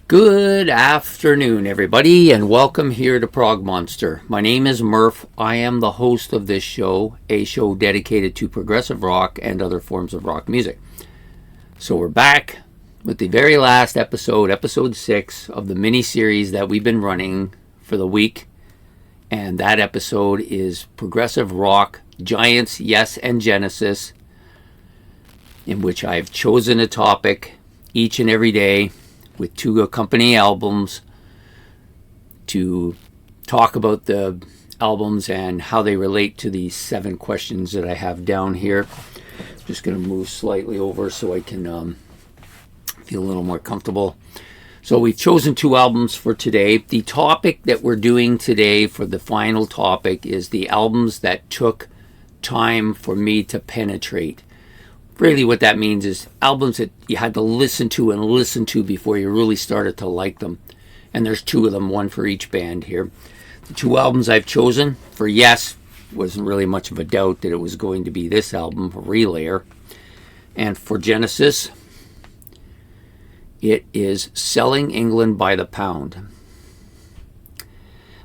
Good afternoon, everybody, and welcome here to Prog Monster. My name is Murph. I am the host of this show, a show dedicated to progressive rock and other forms of rock music. So we're back with the very last episode, episode 6 of the mini-series that we've been running for the week. And that episode is Progressive Rock, Giants, Yes, and Genesis, in which I've chosen a topic each and every day with 2 accompanying albums to talk about the albums and how they relate to these 7 questions that I have down here. Just going to move slightly over so I can feel a little more comfortable. So we've chosen 2 albums for today. The topic that we're doing today for the final topic is the albums that took time for me to penetrate. Really what that means is albums that you had to listen to before you really started to like them. And there's 2 of them, one for each band here. The 2 albums I've chosen, for Yes, wasn't really much of a doubt that it was going to be this album, Relayer. And for Genesis, it is Selling England by the Pound.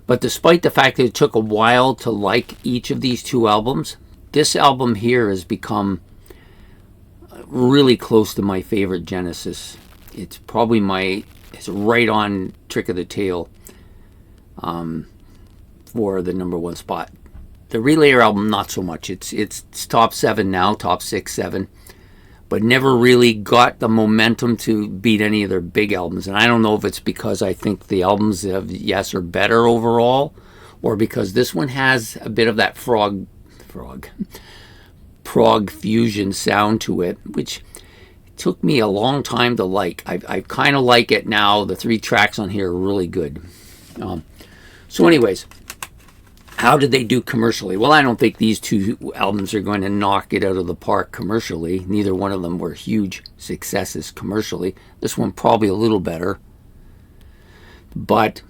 But despite the fact that it took a while to like each of these 2 albums, this album here has become really close to my favorite Genesis. It's probably it's right on Trick of the Tail for the number 1 spot. The Relayer album, not so much. It's top 7 now, top 6, 7, but never really got the momentum to beat any of their big albums. And I don't know if it's because I think the albums of Yes are better overall, or because this one has a bit of that prog fusion sound to it, which took me a long time to like. I kind of like it now. The 3 tracks on here are really good. So anyways, how did they do commercially? Well, I don't think these 2 albums are going to knock it out of the park commercially. Neither one of them were huge successes commercially. This one probably a little better. But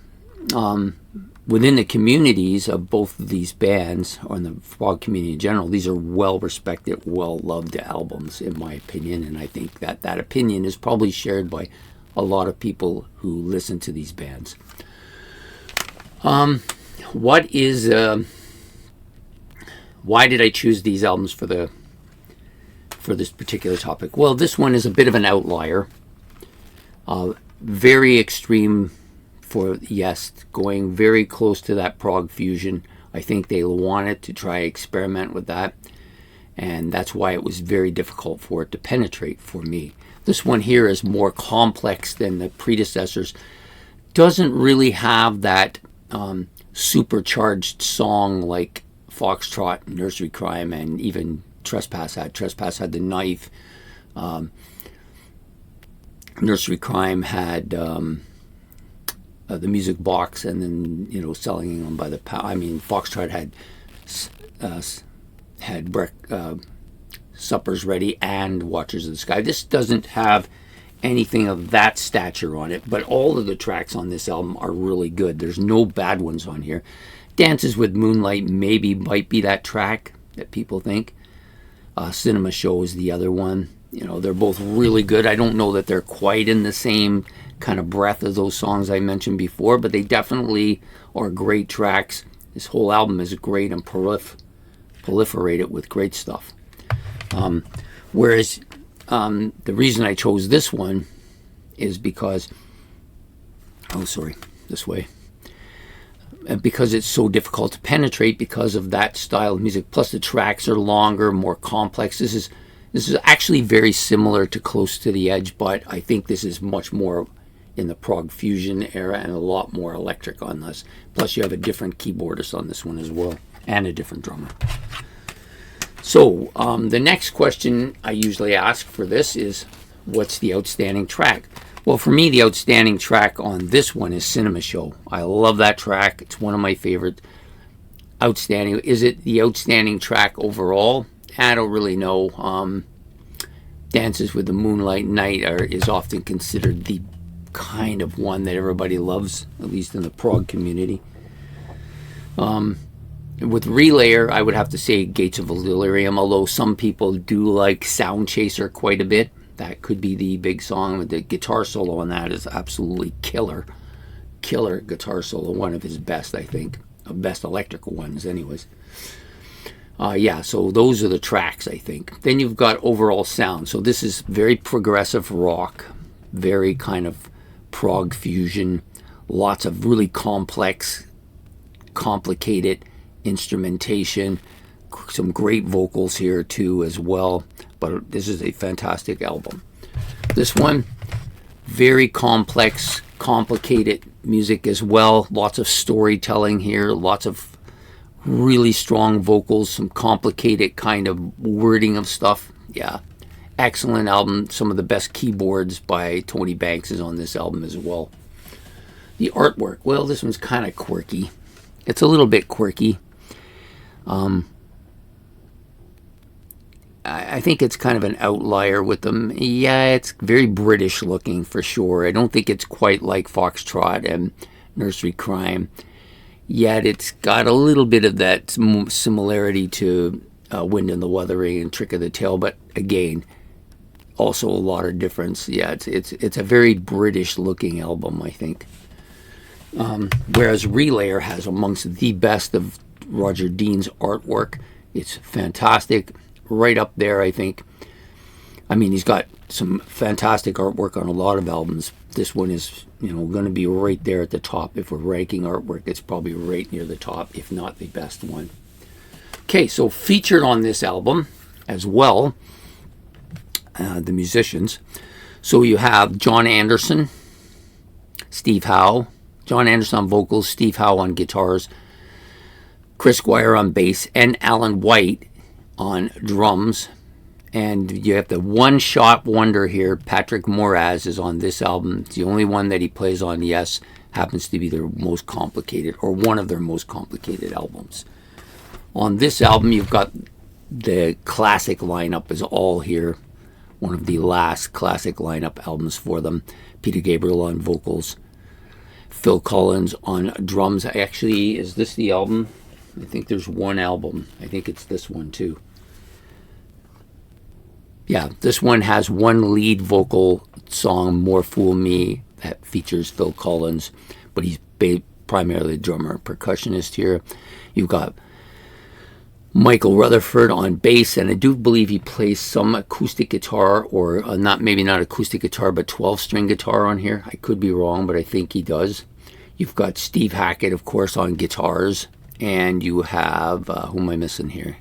within the communities of both of these bands, or in the prog community in general, these are well-respected, well-loved albums, in my opinion, and I think that that opinion is probably shared by a lot of people who listen to these bands. Why did I choose these albums for this particular topic? Well, this one is a bit of an outlier, very extreme. For Yes, going very close to that prog fusion. I think they wanted to try experiment with that, and that's why it was very difficult for it to penetrate for me. This one here is more complex than the predecessors. Doesn't really have that supercharged song like Foxtrot, Nursery Crime, and even Trespass had. Trespass had the knife. Nursery Crime had the music box, and then Selling England by the Pound. I mean, Foxtrot had Suppers Ready and Watchers of the Sky. This doesn't have anything of that stature on it, but all of the tracks on this album are really good. There's no bad ones on here. Dances with Moonlight might be that track that people think. Cinema Show is the other one. They're both really good. I don't know that they're quite in the same kind of breath as those songs I mentioned before, but they definitely are great tracks. This whole album is great and proliferated with great stuff. Whereas the reason I chose this one is because, because it's so difficult to penetrate because of that style of music. Plus the tracks are longer, more complex. This is actually very similar to Close to the Edge, but I think this is much more in the prog fusion era and a lot more electric on this. Plus you have a different keyboardist on this one as well, and a different drummer. So the next question I usually ask for this is, what's the outstanding track? Well, for me, the outstanding track on this one is Cinema Show. I love that track. It's one of my favorite. Outstanding. Is it the outstanding track overall? I don't really know. Dances with the Moonlight Night is often considered the kind of one that everybody loves, at least in the prog community. With Relayer, I would have to say Gates of Delirium, although some people do like Sound Chaser quite a bit. That could be the big song. The guitar solo on that is absolutely killer guitar solo, one of his best, I think, best electrical ones anyways. Yeah, so those are the tracks, I think. Then you've got overall sound. So this is very progressive rock, very kind of prog fusion, lots of really complex, complicated instrumentation, some great vocals here too as well. But this is a fantastic album. This one, very complex, complicated music as well. Lots of storytelling here, lots of really strong vocals, some complicated kind of wording of stuff. Yeah, excellent album. Some of the best keyboards by Tony Banks is on this album as well. The artwork, well, this one's kind of quirky. It's a little bit quirky. I think it's kind of an outlier with them. Yeah, it's very British looking for sure. I don't think it's quite like Foxtrot and Nursery Crime. Yet it's got a little bit of that similarity to Wind in the Wuthering and Trick of the Tail, but again, also a lot of difference. Yeah, it's a very British looking album, I think. Whereas Relayer has amongst the best of Roger Dean's artwork. It's fantastic, right up there, I think. I mean, he's got some fantastic artwork on a lot of albums. This one is, going to be right there at the top. If we're ranking artwork, it's probably right near the top, if not the best one. Okay, so featured on this album as well, the musicians. So you have John Anderson, Steve Howe, John Anderson on vocals, Steve Howe on guitars, Chris Squire on bass, and Alan White on drums. And you have the one-shot wonder here. Patrick Moraz is on this album. It's the only one that he plays on. Yes, happens to be their most complicated, or one of their most complicated albums. On this album, you've got the classic lineup is all here. One of the last classic lineup albums for them. Peter Gabriel on vocals. Phil Collins on drums. Actually, is this the album? I think there's one album. I think it's this one too. Yeah, this one has one lead vocal song, More Fool Me, that features Phil Collins, but he's primarily a drummer and percussionist here. You've got Michael Rutherford on bass, and I do believe he plays some acoustic guitar, or maybe not acoustic guitar, but 12-string guitar on here. I could be wrong, but I think he does. You've got Steve Hackett, of course, on guitars, and you have, who am I missing here?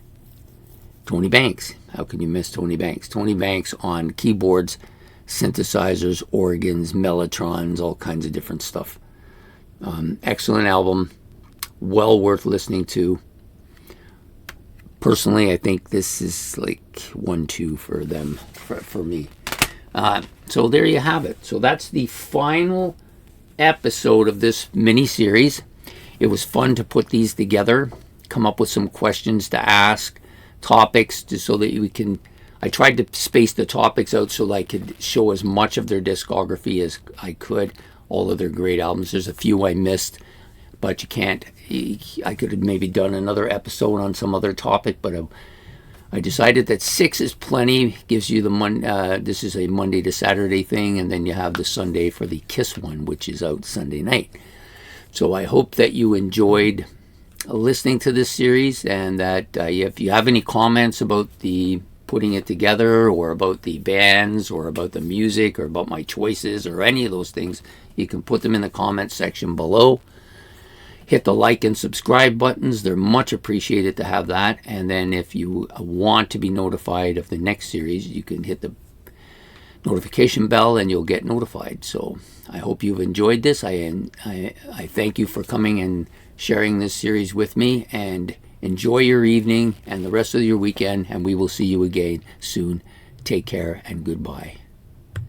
Tony Banks. How can you miss Tony Banks? Tony Banks on keyboards, synthesizers, organs, mellotrons, all kinds of different stuff. Excellent album. Well worth listening to. Personally, I think this is like 1-2 for them, for me. So there you have it. So that's the final episode of this mini-series. It was fun to put these together, come up with some questions to ask, topics, just so that we can. I tried to space the topics out so that I could show as much of their discography as I could, all of their great albums. There's a few I missed, but you can't. I could have maybe done another episode on some other topic, but I decided that 6 is plenty. Gives you the this is a Monday to Saturday thing, and then you have the Sunday for the Kiss one, which is out Sunday night. So I hope that you enjoyed listening to this series, and that if you have any comments about the putting it together, or about the bands, or about the music, or about my choices, or any of those things, you can put them in the comments section below. Hit the like and subscribe buttons. They're much appreciated to have that. And then if you want to be notified of the next series, you can hit the notification bell and you'll get notified. So I hope you've enjoyed this. I thank you for coming and sharing this series with me, and enjoy your evening and the rest of your weekend, and we will see you again soon. Take care and goodbye.